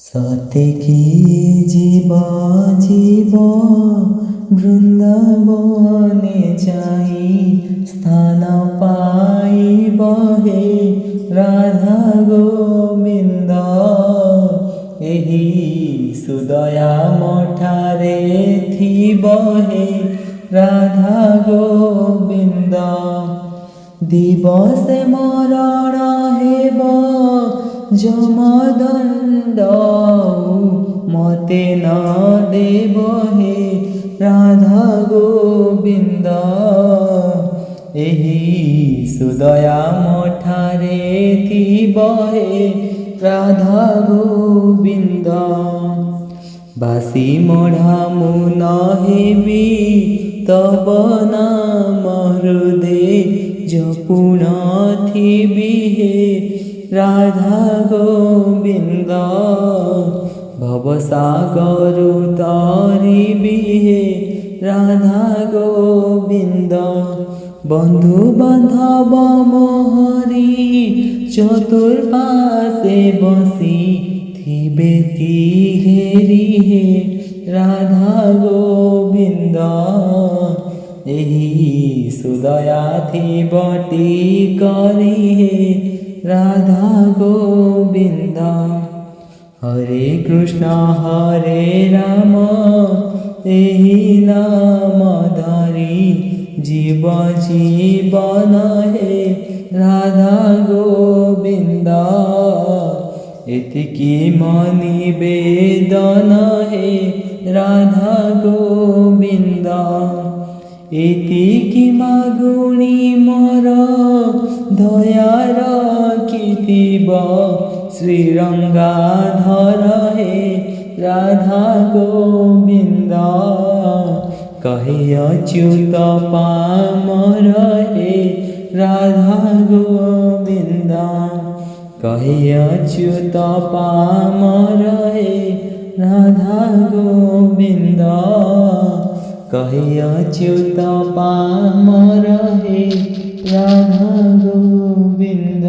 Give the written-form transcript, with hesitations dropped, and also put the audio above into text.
সতে কি জীব জীব বৃন্দাবনে যাই স্থান পাইব হে রাধা গোবিন্দ। ଏହି ସୁଦୟା ମଠାରେ ଥିବ ହେ ରାଧା ଗୋବିନ୍ଦ। ଦିବସେ ମରଣ ହେବ ଯମଦଣ୍ଡ, ମତେ ନ ଦେବ ହେ ରାଧା ଗୋବିନ୍ଦ। ଏହି ସୁଦୟା ମଠାରେ ଥିବ ହେ ରାଧା ଗୋବିନ୍ଦ। ବାସି ମଢ଼ା ମୁଁ ନ ହେବି ତବ ନାମ ହୃଦେ ଜପୁଣ ଥିବି ହେ ରାଧା ଗୋବିନ୍ଦ। ଭବସାଗରୁ ତରିବି ହେ ରାଧା ଗୋବିନ୍ଦ। বন্ধু বান্ধব মোহরি চতুর্পাশে বসি থিবে কি ঘেরি হে রাধা গোবিন্দ। ଏହି ସୁଦୟା ଥିବଟି କରି হে রাধা গোবিন্দ। হরে কৃষ্ণ হরে রাম ଏହି নাম ধরি জীব জীবন হে রাধা গোবিন্দ। এতিকি মনি বেদন হে রাধা গোবিন্দ। এতিকি মাগুণী মর দয়া রখিথিব শ্রীরঙ্গাধর হে রাধা গোবিন্দ। কহে অচ্যুত পামর হে রাধা গোবিন্দ। কহে অচ্যুত পামর হে রাধা গোবিন্দ। কহে অচ্যুত পামর হে রাধা গোবিন্দ।